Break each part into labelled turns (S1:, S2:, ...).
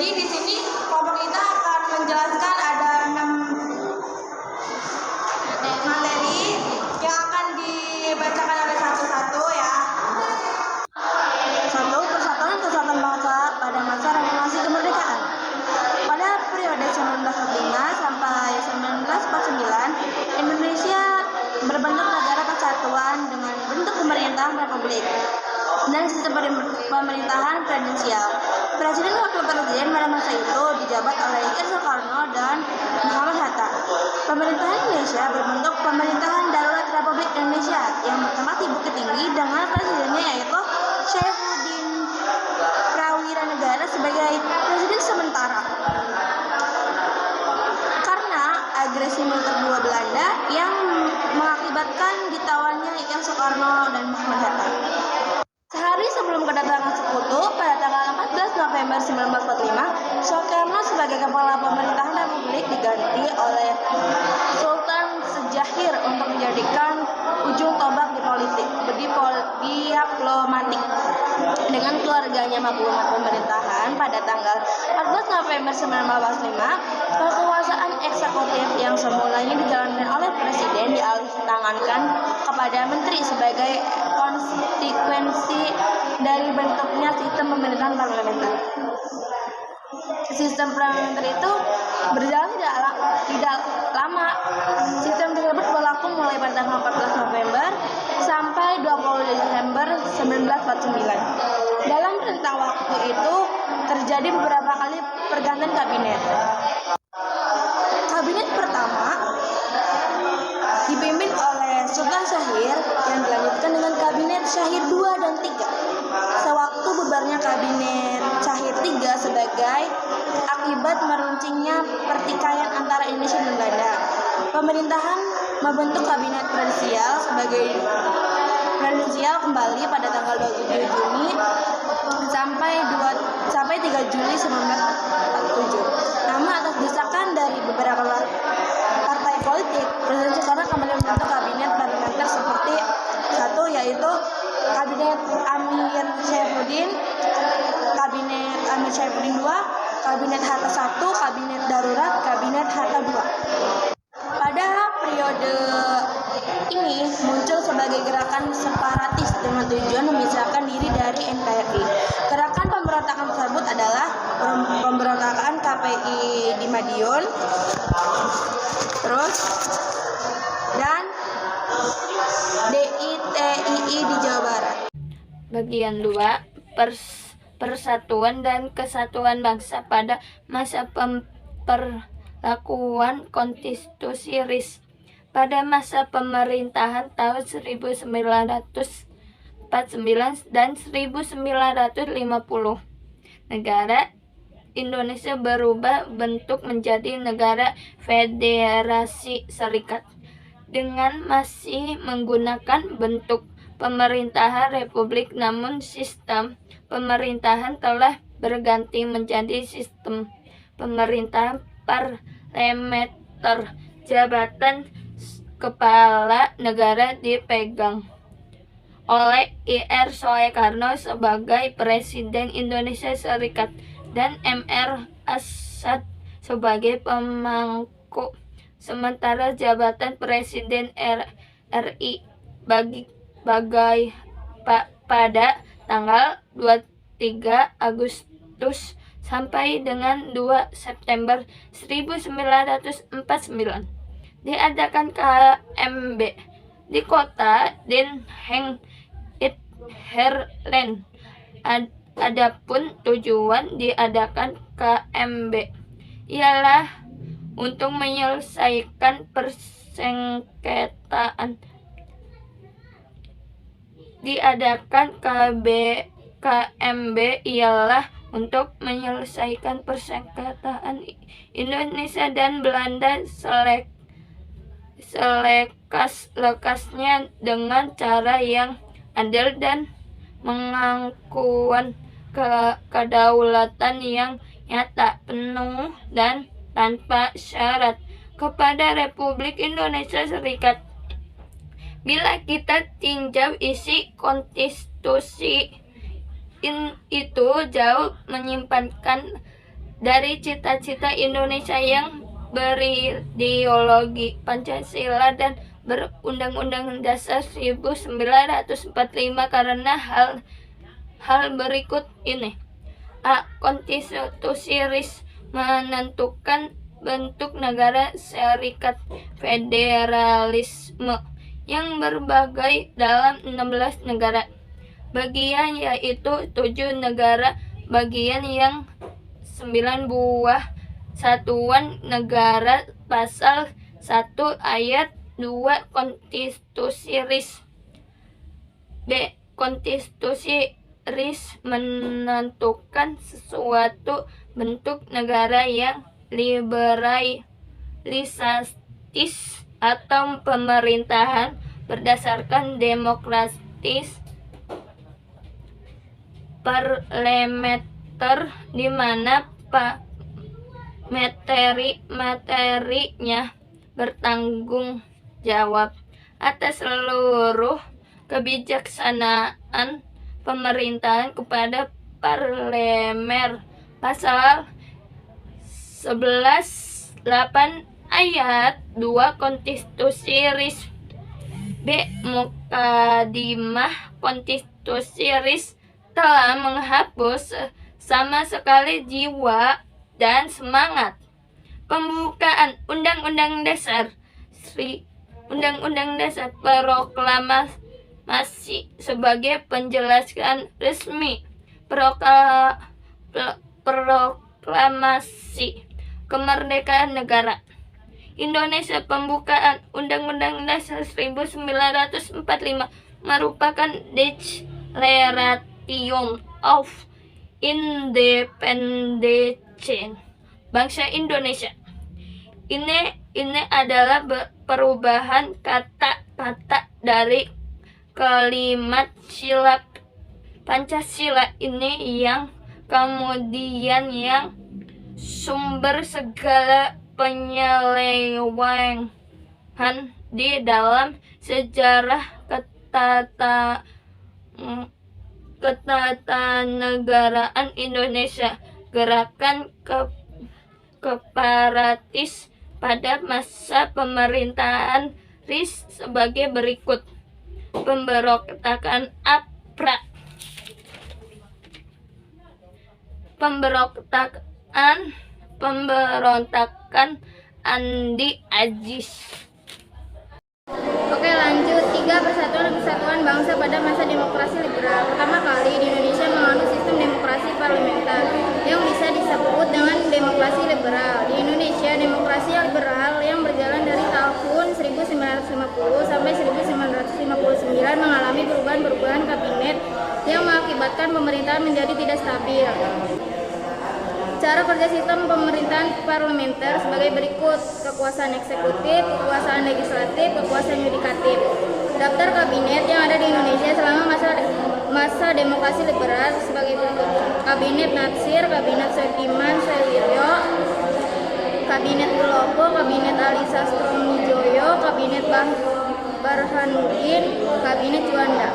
S1: Jadi di sini pemerintah akan menjelaskan ada 6 materi yang akan dibacakan oleh satu-satu ya. 1. Persatuan dan Kesatuan Bangsa pada masa reformasi kemerdekaan. Pada periode 1945 sampai 1949, Indonesia berbentuk negara kesatuan dengan bentuk pemerintahan republik dan sistem pemerintahan presidensial. Presiden wakil presiden pada masa itu dijabat oleh Soekarno dan Muhammad Hatta. Pemerintahan Indonesia berbentuk pemerintahan darurat Republik Indonesia yang bertempat di Bukit Tinggi dengan presidennya yaitu Saifuddin Prawiranegara sebagai presiden sementara. Karena agresi militer Belanda yang mengakibatkan ditawannya Ikan Soekarno dan Muhammad Hatta. Sehari sebelum kedatangan sekutu, pada tanggal 14 November 1945, Soekarno sebagai kepala pemerintahan republik diganti oleh Sultan Sejahir untuk menjadikan ujung tombak diplomatik dengan keluarganya maklumat pemerintahan. Pada tanggal 14 November 1945, kekuasaan eksekutif yang semulanya dijalankan oleh presiden dialihtangankan kepada menteri sebagai konsekuensi dari bentuknya sistem pemerintahan parlementer. Sistem parlementer itu berjalan tidak lama. Sistem tersebut berlaku mulai pada tanggal 14 November sampai 20 Desember 1949. Dalam rentang waktu itu terjadi beberapa kali pergantian kabinet. Kabinet pertama dipimpin oleh Sultan Syahir yang dilanjutkan dengan kabinet Syahir 2 dan 3. Sewaktu bubarnya kabinet Syahir 3 sebagai akibat meruncingnya pertikaian antara Indonesia dan Belanda. Pemerintahan membentuk kabinet presidensial kembali pada tanggal 27 Juni sampai 3 Juli 1947. Namun atas desakan dari beberapa partai politik, Presiden Soekarno kembali membentuk kabinet parlementer seperti 1 yaitu Kabinet Amir Saifuddin, Kabinet Amir Saifuddin 2, Kabinet Hatta 1, Kabinet Darurat, Kabinet Hatta 2. Pada periode ini muncul sebagai gerakan separatis dengan tujuan memisahkan diri dari NKRI. Gerakan pemberontakan tersebut adalah pemberontakan KPI di Madiun, dan DITII di Jawa Barat.
S2: Bagian 2, Persatuan dan Kesatuan Bangsa pada masa pemberlakuan Konstitusi RIS. Pada masa pemerintahan tahun 1949 dan 1950, negara Indonesia berubah bentuk menjadi negara federasi serikat dengan masih menggunakan bentuk pemerintahan republik, namun sistem pemerintahan telah berganti menjadi sistem pemerintahan parlementer. Jabatan kepala negara dipegang oleh Ir Soekarno sebagai Presiden Indonesia Serikat dan Mr. Asad sebagai pemangku. Sementara jabatan Presiden RI pada tanggal 23 Agustus sampai dengan 2 September 1949 diadakan KMB di kota Den Haag, Netherlands. Adapun tujuan diadakan KMB ialah untuk menyelesaikan persengketaan. Diadakan KMB ialah untuk menyelesaikan persengketaan Indonesia dan Belanda selekas-lekasnya dengan cara yang adil dan mengakukan kedaulatan yang nyata, penuh, dan tanpa syarat kepada Republik Indonesia Serikat. Bila kita tinjau isi konstitusi itu jauh menyimpankan dari cita-cita Indonesia yang berideologi Pancasila dan berundang-undang dasar 1945 karena hal berikut ini. A. Konstitusi RIS menentukan bentuk negara serikat federalisme yang berbagai dalam 16 negara bagian, yaitu 7 negara bagian yang 9 buah satuan negara. Pasal 1 ayat 2 Konstitusi RIS. B. Konstitusi RIS menentukan sesuatu bentuk negara yang liberalistis atau pemerintahan berdasarkan demokratis parlementer, di mana materinya bertanggung jawab atas seluruh kebijaksanaan pemerintahan kepada parlemen. Pasal 11 8 ayat 2 Konstitusi RIS. B. Mukadimah Konstitusi RIS telah menghapus sama sekali jiwa dan semangat pembukaan Undang-Undang Dasar Proklamasi sebagai penjelasan resmi. Proklamasi Kemerdekaan Negara Indonesia. Pembukaan Undang-Undang Dasar 1945 merupakan Declaration of Independence bangsa Indonesia. Ini adalah perubahan kata-kata dari kalimat sila Pancasila ini yang kemudian yang sumber segala penyelewengan di dalam sejarah ketatanegaraan Indonesia. Gerakan separatis pada masa pemerintahan RIS sebagai berikut. Pemberontakan APRA. Pemberontakan Andi Agis.
S1: Oke, lanjut. 3. Persatuan dan Kesatuan Bangsa pada masa demokrasi liberal. Pertama kali di Indonesia menganut sistem demokrasi parlementer yang bisa disebut dengan demokrasi liberal. Di Indonesia, demokrasi liberal yang berjalan dari tahun 1950 sampai 1959 mengalami perubahan-perubahan kabinet yang mengakibatkan pemerintahan menjadi tidak stabil. Cara kerja sistem pemerintahan parlementer sebagai berikut: kekuasaan eksekutif, kekuasaan legislatif, kekuasaan yudikatif. Daftar kabinet yang ada di Indonesia selama masa demokrasi liberal sebagai berikut: Kabinet Natsir, Kabinet Sudirman Sailendra, Kabinet Muldoko, Kabinet Ali Sastroamidjojo, Kabinet Burhanuddin, Kabinet Juanda.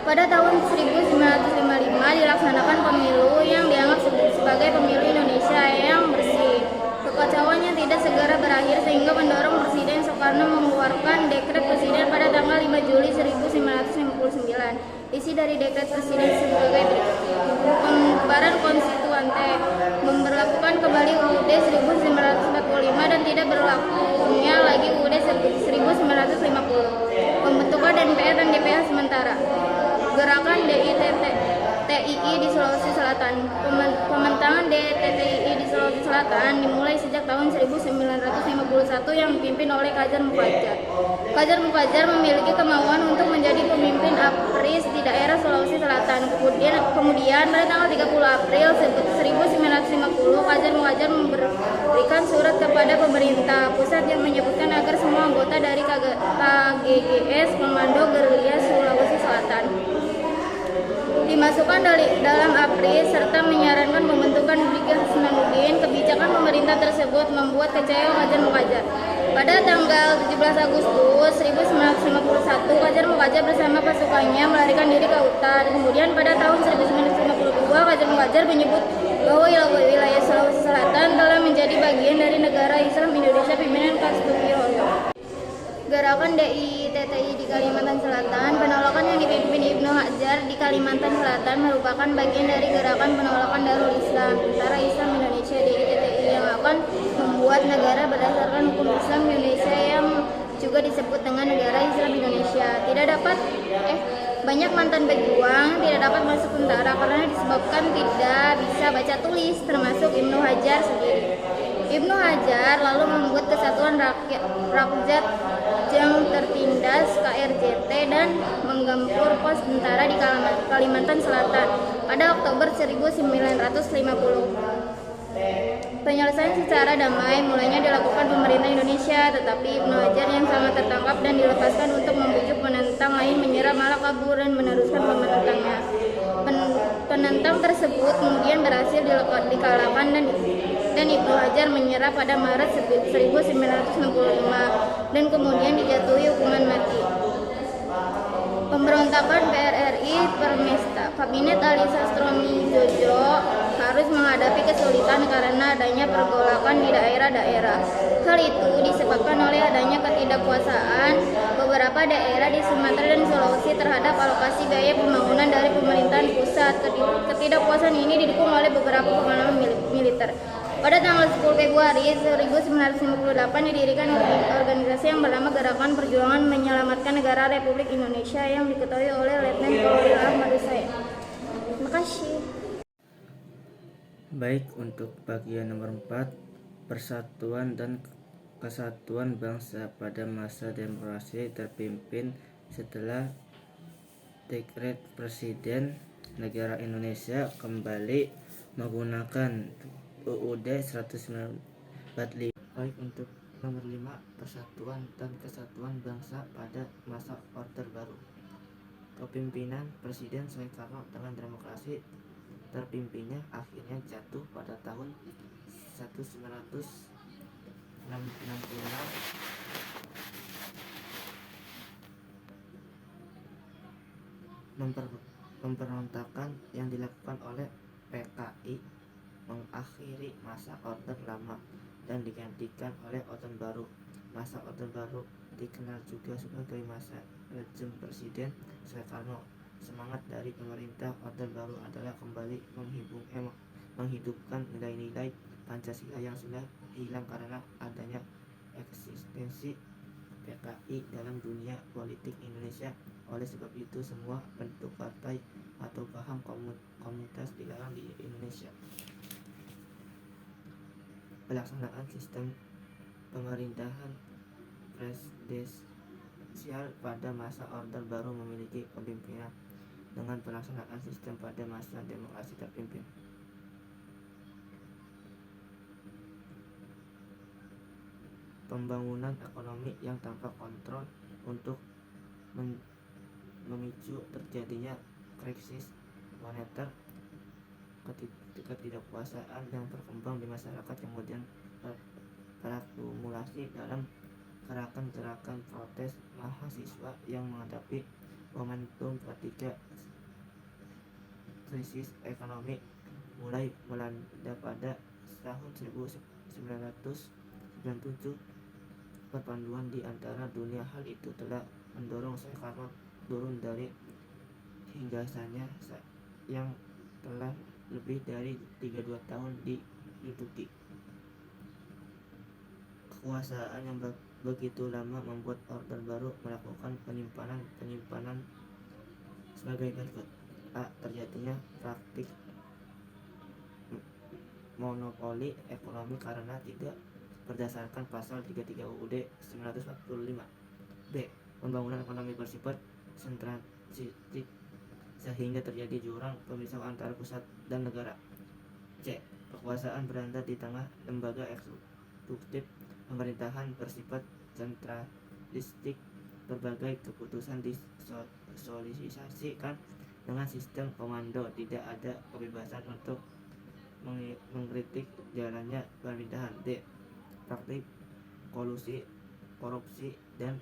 S1: Pada tahun 1955 dilaksanakan pemilu yang dianggap sebagai pemilu Indonesia yang bersih. Kekacauan yang tidak segera berakhir sehingga mendorong Presiden Soekarno mengeluarkan dekret presiden pada tanggal 5 Juli 1959. Isi dari dekret presiden sebagai berikut: pembubaran konstituante, memberlakukan kembali UUD 1945 dan tidak berlakunya lagi UUD 1950, pembentukan DPR dan DPR sementara, gerakan DITTII di Sulawesi Selatan. Pembentangan DITTII di Sulawesi Selatan dimulai sejak tahun 1951 yang dipimpin oleh Kadjar Mufajar. Kadjar Mufajar memiliki kemauan untuk menjadi pemimpin APRIS di daerah Sulawesi Selatan. Kemudian pada tanggal 30 April 1950 Kadjar Mufajar memberikan surat kepada pemerintah pusat yang menyebutkan agar semua anggota dari KGGS Komando Gerilya Sulawesi Selatan dimasukkan dalam APRIS serta menyarankan pembentukan Brigjen Hasanuddin. Kebijakan pemerintah tersebut membuat kecewa Kadjar Mufajar. Pada tanggal 17 Agustus 1951 Kadjar Mufajar bersama pasukannya melarikan diri ke hutan. Kemudian pada tahun 1952 Kadjar Mufajar menyebut
S3: bahwa wilayah Sulawesi Selatan telah menjadi bagian dari negara Islam Indonesia pimpinan Kasturiolo. Gerakan DITTI di Kalimantan Selatan. Penolakan yang dipimpin Ibnu Hajar di Kalimantan Selatan merupakan bagian dari gerakan penolakan Darul Islam, Tentara Islam Indonesia DITTI, yang akan membuat negara berdasarkan hukum Islam Indonesia yang juga disebut dengan Negara Islam Indonesia. Banyak mantan pejuang tidak dapat masuk tentara karena disebabkan tidak bisa baca tulis, termasuk Ibnu Hajar sendiri. Ibnu Hajar lalu membuat Kesatuan Rakyat yang tertindas KRJT dan menggempur pos tentara di Kalimantan Selatan pada Oktober 1950. Penyelesaian secara damai mulainya dilakukan pemerintah Indonesia, tetapi Ibnu Hajar yang sama tertangkap dan dilepaskan untuk membujuk penentang lain menyerah, malah kabur dan meneruskan pembentukannya. Penentang tersebut kemudian berhasil dikalahkan dan Ibnu Hajar menyerah pada Maret 1965 dan kemudian dijatuhi hukuman mati. Pemberontakan PRRI Permesta Kabinet Ali Sastromi Jojo harus menghadapi kesulitan karena adanya pergolakan di daerah-daerah. Hal itu disebabkan oleh adanya ketidakpuasaan beberapa daerah di Sumatera dan Sulawesi terhadap alokasi biaya pembangunan dari pemerintahan pusat. Ketidakpuasan ini didukung oleh beberapa pengalaman militer. Pada tanggal 10 Februari 1958 didirikan organisasi yang bernama Gerakan Perjuangan Menyelamatkan Negara Republik Indonesia yang diketuai oleh Letnan Kolonel Ahmad Hussein. Terima kasih.
S4: Baik, untuk bagian nomor 4, Persatuan dan Kesatuan Bangsa pada masa demokrasi terpimpin setelah Dekret Presiden Negara Indonesia kembali menggunakan UUD 1945. Baik, untuk nomor 5, Persatuan dan Kesatuan Bangsa pada masa Orde Baru. Kepemimpinan Presiden Soekarno dengan demokrasi terpimpinnya akhirnya jatuh pada tahun 1966. Pemberontakan yang dilakukan oleh PKI mengakhiri masa Orde Lama dan digantikan oleh Orde Baru. Masa Orde Baru dikenal juga sebagai masa rezim Presiden Soekarno. Semangat dari pemerintah Orde Baru adalah kembali menghidupkan nilai-nilai Pancasila yang sudah hilang karena adanya eksistensi PKI dalam dunia politik Indonesia. Oleh sebab itu, semua bentuk partai atau paham komunitas dilarang di Indonesia. Pelaksanaan sistem pemerintahan presidensial pada masa Orde Baru memiliki pemimpinan dengan pelaksanaan sistem pada masa demokrasi terpimpin. Pembangunan ekonomi yang tanpa kontrol untuk memicu terjadinya krisis moneter, ketidakpuasaan yang berkembang di masyarakat kemudian terakumulasi dalam gerakan-gerakan protes mahasiswa yang menghadapi momentum ketiga krisis ekonomi mulai melanda pada tahun 1997. Perpaduan di antara dunia hal itu telah mendorong Soekarno turun dari hinggasannya yang telah lebih dari 32 tahun diduduki. Kekuasaan yang begitu lama membuat Orde Baru melakukan penyimpanan sebagai berikut. A. Terjadinya praktik monopoli ekonomi karena tidak berdasarkan pasal 33 UUD 1945. B. Pembangunan ekonomi bersifat sentralistik sehingga terjadi jurang pemisah antara pusat dan negara. C. Kekuasaan berada di tengah lembaga eksekutif. Pemerintahan bersifat sentralistik, berbagai keputusan disolidasikan dengan sistem komando, tidak ada kebebasan untuk mengkritik jalannya pemerintahan. D. Praktik kolusi, korupsi, dan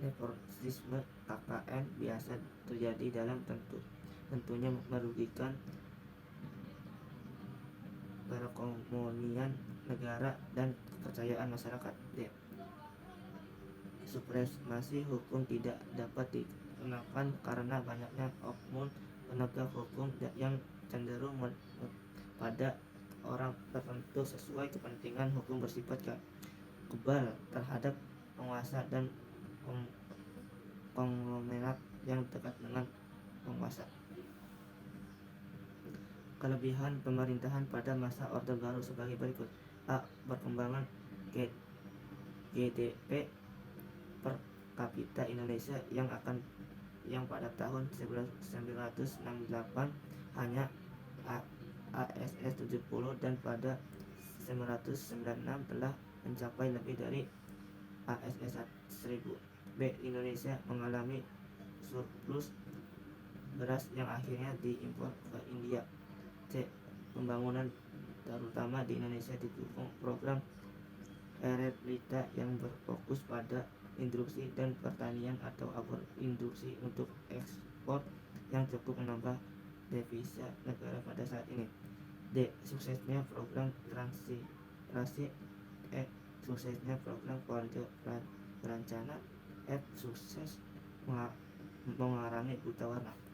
S4: nepotisme KKN biasa terjadi dalam tentunya merugikan perekonomian negara dan kepercayaan masyarakat. D. Supremasi hukum tidak dapat dikenakan karena banyaknya oknum penegak hukum yang cenderung pada orang tertentu sesuai kepentingan hukum bersifat kebal terhadap penguasa dan konglomerat yang dekat dengan penguasa. Kelebihan pemerintahan pada masa Orde Baru sebagai berikut. A. Perkembangan GDP per kapita Indonesia yang pada tahun 1968 hanya ASS 70 dan pada 1996 telah mencapai lebih dari ASS 1000. B. Indonesia mengalami surplus beras yang akhirnya diimpor ke India. C. Pembangunan terutama di Indonesia didukung program Ereblita yang berfokus pada industri dan pertanian atau agroindustri untuk ekspor yang cukup menambah devisa negara pada saat ini. D. Suksesnya program transisi. E. Suksesnya program keluarga berencana. F. Sukses mengurangi buta warna.